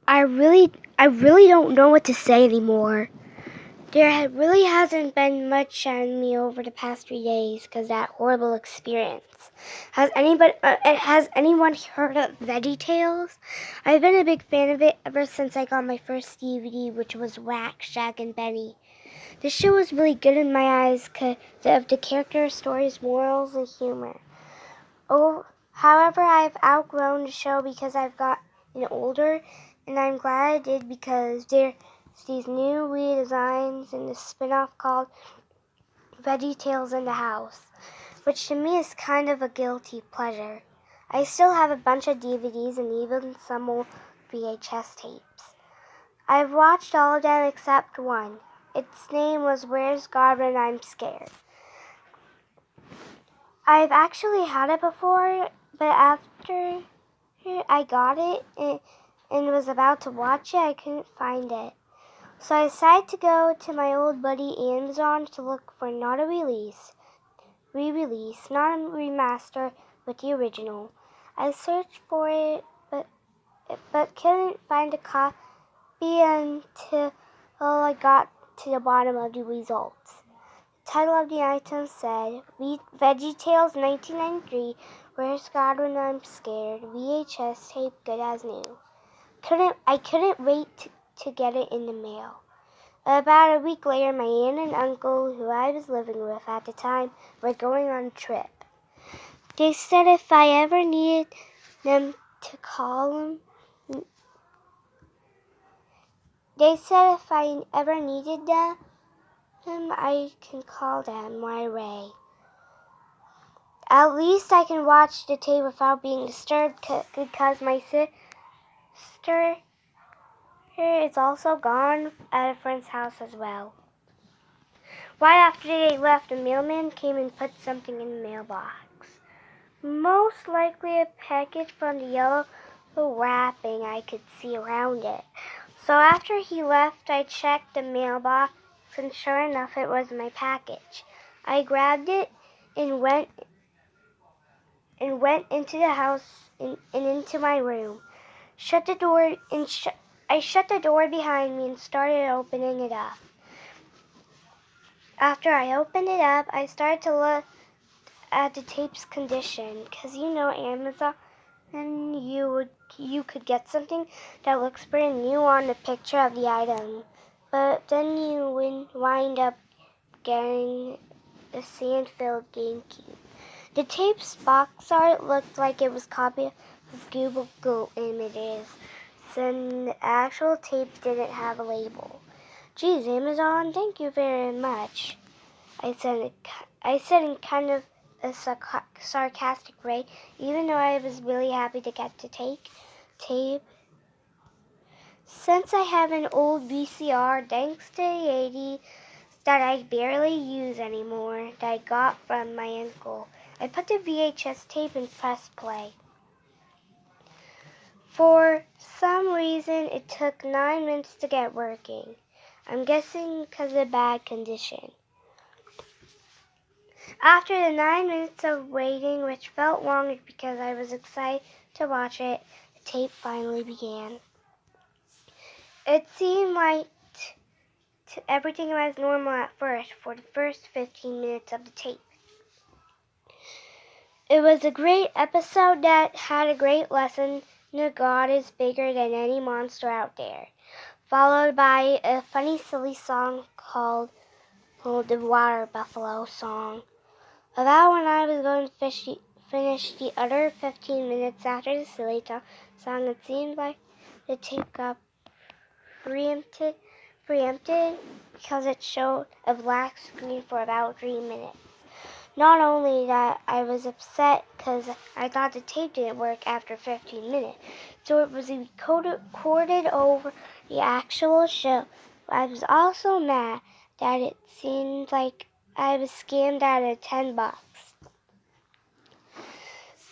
I really don't know what to say anymore. There really hasn't been much on me over the past 3 days because of that horrible experience. Has anyone heard of Veggietales? I've been a big fan of it ever since I got my first DVD, which was Whack, Shaq, and Benny. The show was really good in my eyes because of the characters, stories, morals, and humor. However, I've outgrown the show because I've gotten older, and I'm glad I did because there's these new redesigns and a spin-off called Veggietales in the House, which to me is kind of a guilty pleasure. I still have a bunch of DVDs and even some old VHS tapes. I've watched all of them except one. Its name was Where's God When I'm Scared. I've actually had it before, but after I got it and was about to watch it, I couldn't find it. So I decided to go to my old buddy Amazon to look for not a re-release, not a remaster, but the original. I searched for it, but couldn't find a copy until I got to the bottom of the results. The title of the item said, Veggietales 1993, Where's God When I'm Scared, VHS tape good as new. I couldn't wait to get it in the mail. About a week later, my aunt and uncle, who I was living with at the time, were going on a trip. They said if I ever needed them to call them, I can call them right away. At least I can watch the tape without being disturbed because my sister is also gone at a friend's house as well. Right after they left, the mailman came and put something in the mailbox. Most likely a package from the yellow wrapping I could see around it. So after he left, I checked the mailbox, and sure enough, it was my package. I grabbed it and went into the house and into my room. I shut the door behind me and started opening it up. After I opened it up, I started to look at the tape's condition, because Amazon, and you could get something that looks brand new on the picture of the item, but then you wind up getting a sand-filled GameCube. The tape's box art looked like it was copied of Google images, and the actual tape didn't have a label. Geez, Amazon, thank you very much, I said in kind of a sarcastic way, even though I was really happy to get the tape. Since I have an old VCR, thanks to the 80s, that I barely use anymore, that I got from my uncle, I put the VHS tape and pressed play. For some reason, it took 9 minutes to get working. I'm guessing because of bad condition. After the 9 minutes of waiting, which felt longer because I was excited to watch it, the tape finally began. It seemed like everything was normal at first for the first 15 minutes of the tape. It was a great episode that had a great lesson that God is bigger than any monster out there, followed by a funny, silly song called the Water Buffalo song. About when I was going to finish the other 15 minutes after the silly song, it seemed like the tape got preempted because it showed a black screen for about 3 minutes. Not only that, I was upset because I thought the tape didn't work after 15 minutes, so it was recorded over the actual show. I was also mad that it seemed like I was scammed out of $10.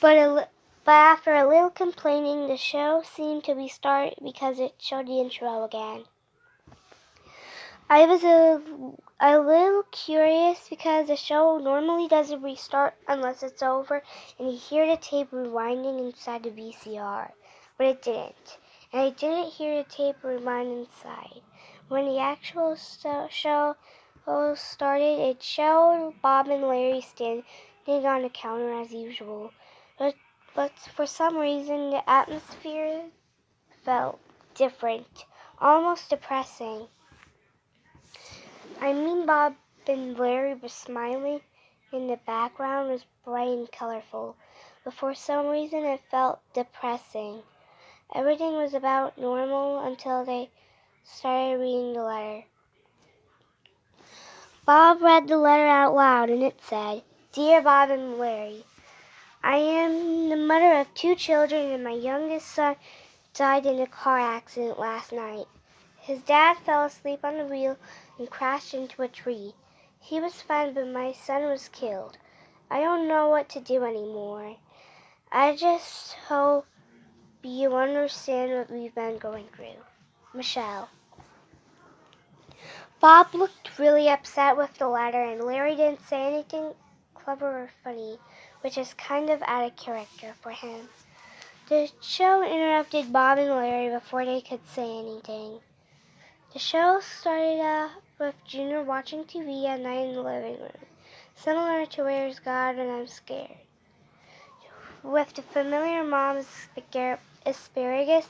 But after a little complaining, the show seemed to restart because it showed the intro again. I was a little curious because the show normally doesn't restart unless it's over and you hear the tape rewinding inside the VCR, but it didn't. and I didn't hear the tape rewind inside. When the actual show started, it showed Bob and Larry standing on the counter as usual. But for some reason, the atmosphere felt different, almost depressing. Bob and Larry were smiling, and the background was bright and colorful, but for some reason it felt depressing. Everything was about normal until they started reading the letter. Bob read the letter out loud, and it said, "Dear Bob and Larry, I am the mother of 2 children, and my youngest son died in a car accident last night. His dad fell asleep on the wheel and crashed into a tree. He was fine, but my son was killed. I don't know what to do anymore. I just hope you understand what we've been going through. Michelle." Bob looked really upset with the letter, and Larry didn't say anything clever or funny, which is kind of out of character for him. The show interrupted Bob and Larry before they could say anything. The show started off with Junior watching TV at night in the living room, similar to Where's God When I'm Scared, with the familiar mom's asparagus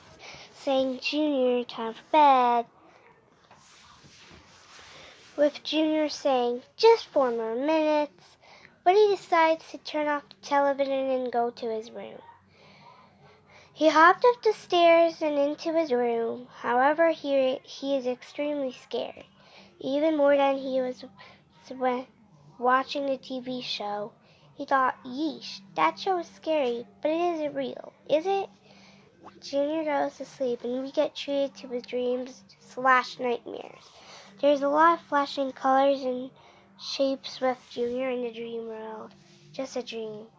saying, "Junior, time for bed," with Junior saying, "Just 4 more minutes," but he decides to turn off the television and go to his room. He hopped up the stairs and into his room. However, he is extremely scared, even more than he was when watching the TV show. He thought, "Yeesh, that show is scary, but it isn't real, is it?" Junior goes to sleep, and we get treated to his dreams/nightmares. There's a lot of flashing colors and shapes with Junior in the dream world. Just a dream.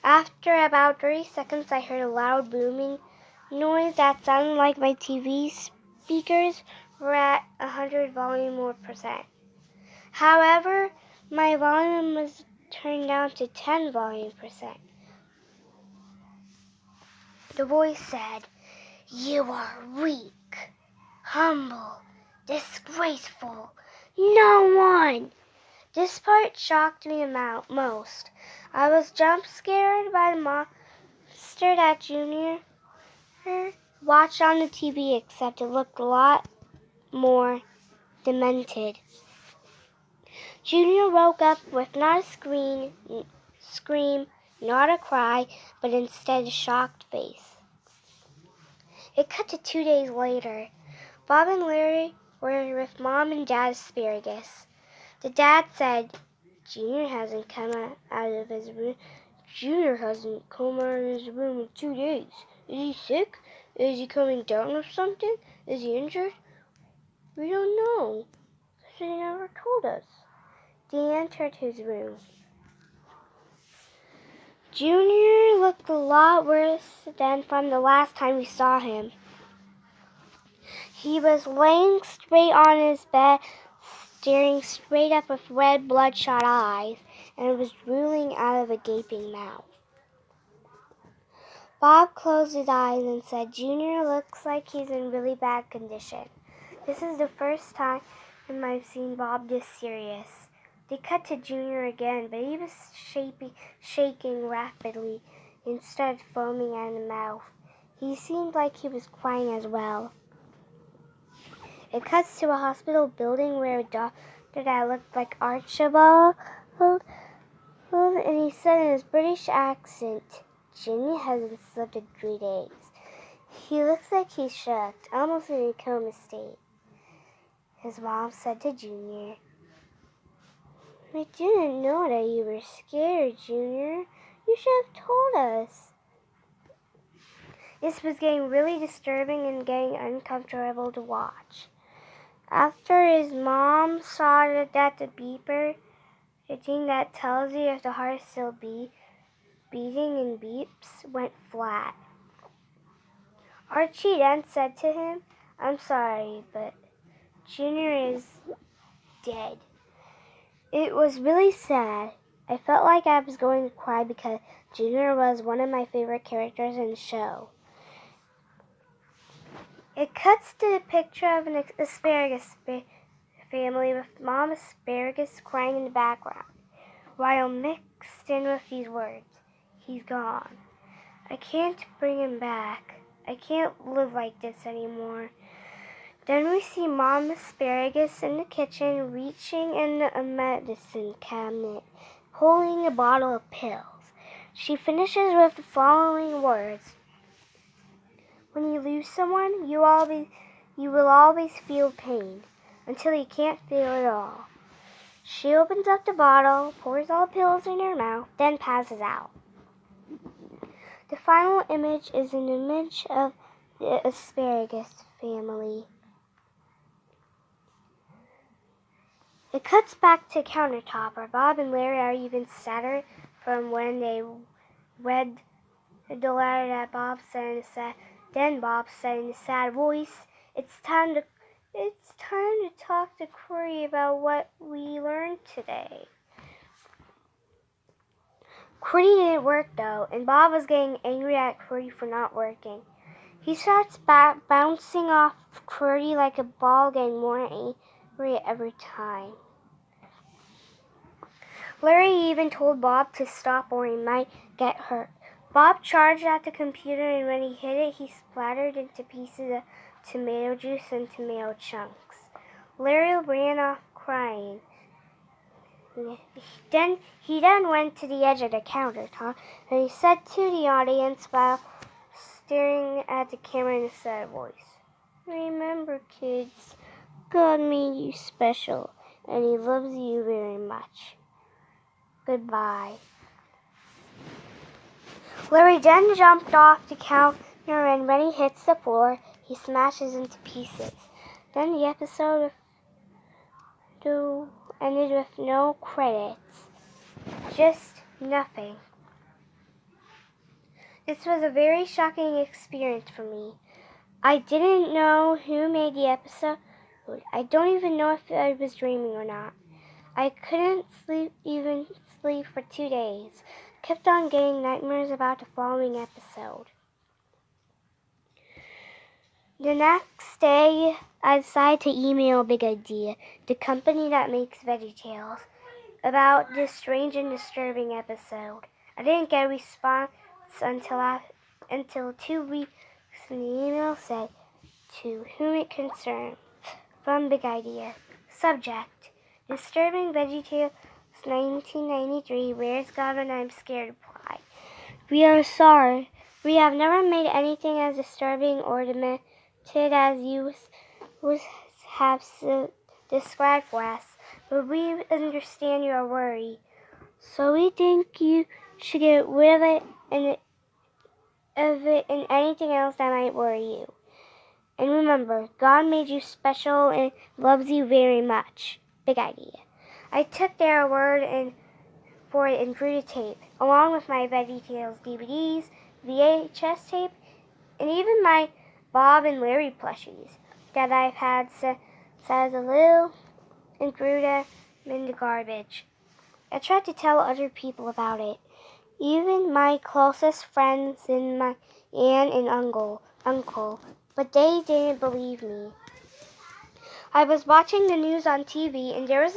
After about 30 seconds, I heard a loud booming noise that sounded like my TV speakers were at 100 volume or percent. However, my volume was turned down to 10 volume percent. The voice said, "You are weak, humble, disgraceful. No one." This part shocked me most. I was jump scared by the monster that Junior watched on the TV, except it looked a lot more demented. Junior woke up with not a scream, not a cry, but instead a shocked face. It cut to 2 days later. Bob and Larry were with Mom and Dad Asparagus. The dad said, "Junior hasn't come out of his room. Junior hasn't come out of his room in 2 days. Is he sick? Is he coming down with something? Is he injured? We don't know, because he never told us." They entered his room. Junior looked a lot worse than from the last time we saw him. He was laying straight on his bed, staring straight up with red, bloodshot eyes, and was drooling out of a gaping mouth. Bob closed his eyes and said, "Junior looks like he's in really bad condition." This is the first time I've seen Bob this serious. They cut to Junior again, but he was shaking rapidly and started foaming at the mouth. He seemed like he was crying as well. It cuts to a hospital building where a doctor that looked like Archibald, and he said in his British accent, "Jimmy hasn't slept in 3 days. He looks like he's shocked, almost in a coma state." His mom said to Junior, "We didn't know that you were scared, Junior. You should have told us." This was getting really disturbing and getting uncomfortable to watch. After his mom saw that the beeper, the thing that tells you if the heart is still beating and beeps, went flat. Archie then said to him, "I'm sorry, but Junior is dead." It was really sad. I felt like I was going to cry because Junior was one of my favorite characters in the show. It cuts to the picture of an asparagus family with Mom Asparagus crying in the background, while mixed in with these words, "He's gone. I can't bring him back. I can't live like this anymore." Then we see Mom Asparagus in the kitchen reaching in a medicine cabinet, pulling a bottle of pills. She finishes with the following words: "When you lose someone, you will always feel pain, until you can't feel it all." She opens up the bottle, pours all the pills in her mouth, then passes out. The final image is an image of the asparagus family. It cuts back to the countertop where Bob and Larry are even sadder from when they read the letter that Bob said. Then Bob said in a sad voice, It's time to talk to Corey about what we learned today." Corey didn't work though, and Bob was getting angry at Corey for not working. He starts bouncing off Corey like a ball, getting more angry every time. Larry even told Bob to stop or he might get hurt. Bob charged at the computer, and when he hit it, he splattered into pieces of tomato juice and tomato chunks. Larry ran off crying. He then went to the edge of the countertop, and he said to the audience while staring at the camera in a sad voice, "Remember, kids, God made you special, and He loves you very much. Goodbye." Larry then jumped off the counter, and when he hits the floor, he smashes into pieces. Then the episode ended with no credits. Just nothing. This was a very shocking experience for me. I didn't know who made the episode. I don't even know if I was dreaming or not. I couldn't sleep for 2 days. Kept on getting nightmares about the following episode. The next day, I decided to email Big Idea, the company that makes Veggietales, about this strange and disturbing episode. I didn't get a response until 2 weeks, and the email said, "To whom it concerns, from Big Idea. Subject: Disturbing Veggietales 1993. Where's God when I'm scared? Reply: We are sorry. We have never made anything as disturbing or demented as you have described for us, but we understand your worry. So we think you should get rid of it and anything else that might worry you. And remember, God made you special and loves you very much. Big Idea." I took their word for it and drew the tape, along with my Veggietales DVDs, VHS tape, and even my Bob and Larry plushies that I've had since I was little, and threw them in the garbage. I tried to tell other people about it, even my closest friends and my aunt and uncle, but they didn't believe me. I was watching the news on TV, and there was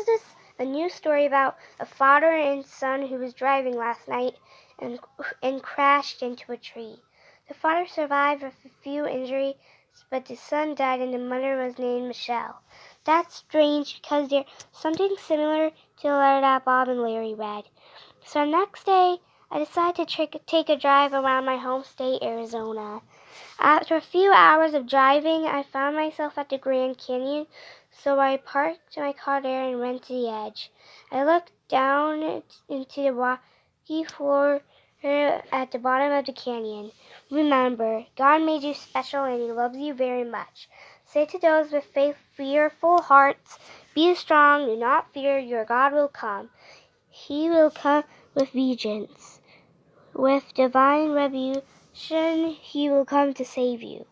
a news story about a father and son who was driving last night and crashed into a tree. The father survived with a few injuries, but the son died, and the mother was named Michelle. That's strange because there's something similar to the letter that Bob and Larry read. So the next day, I decided to take a drive around my home state, Arizona. After a few hours of driving, I found myself at the Grand Canyon, so I parked my car there and went to the edge. I looked down into the rocky floor at the bottom of the canyon. Remember, God made you special and He loves you very much. Say to those with fearful hearts, "Be strong, do not fear, your God will come. He will come with vengeance. With divine retribution, He will come to save you."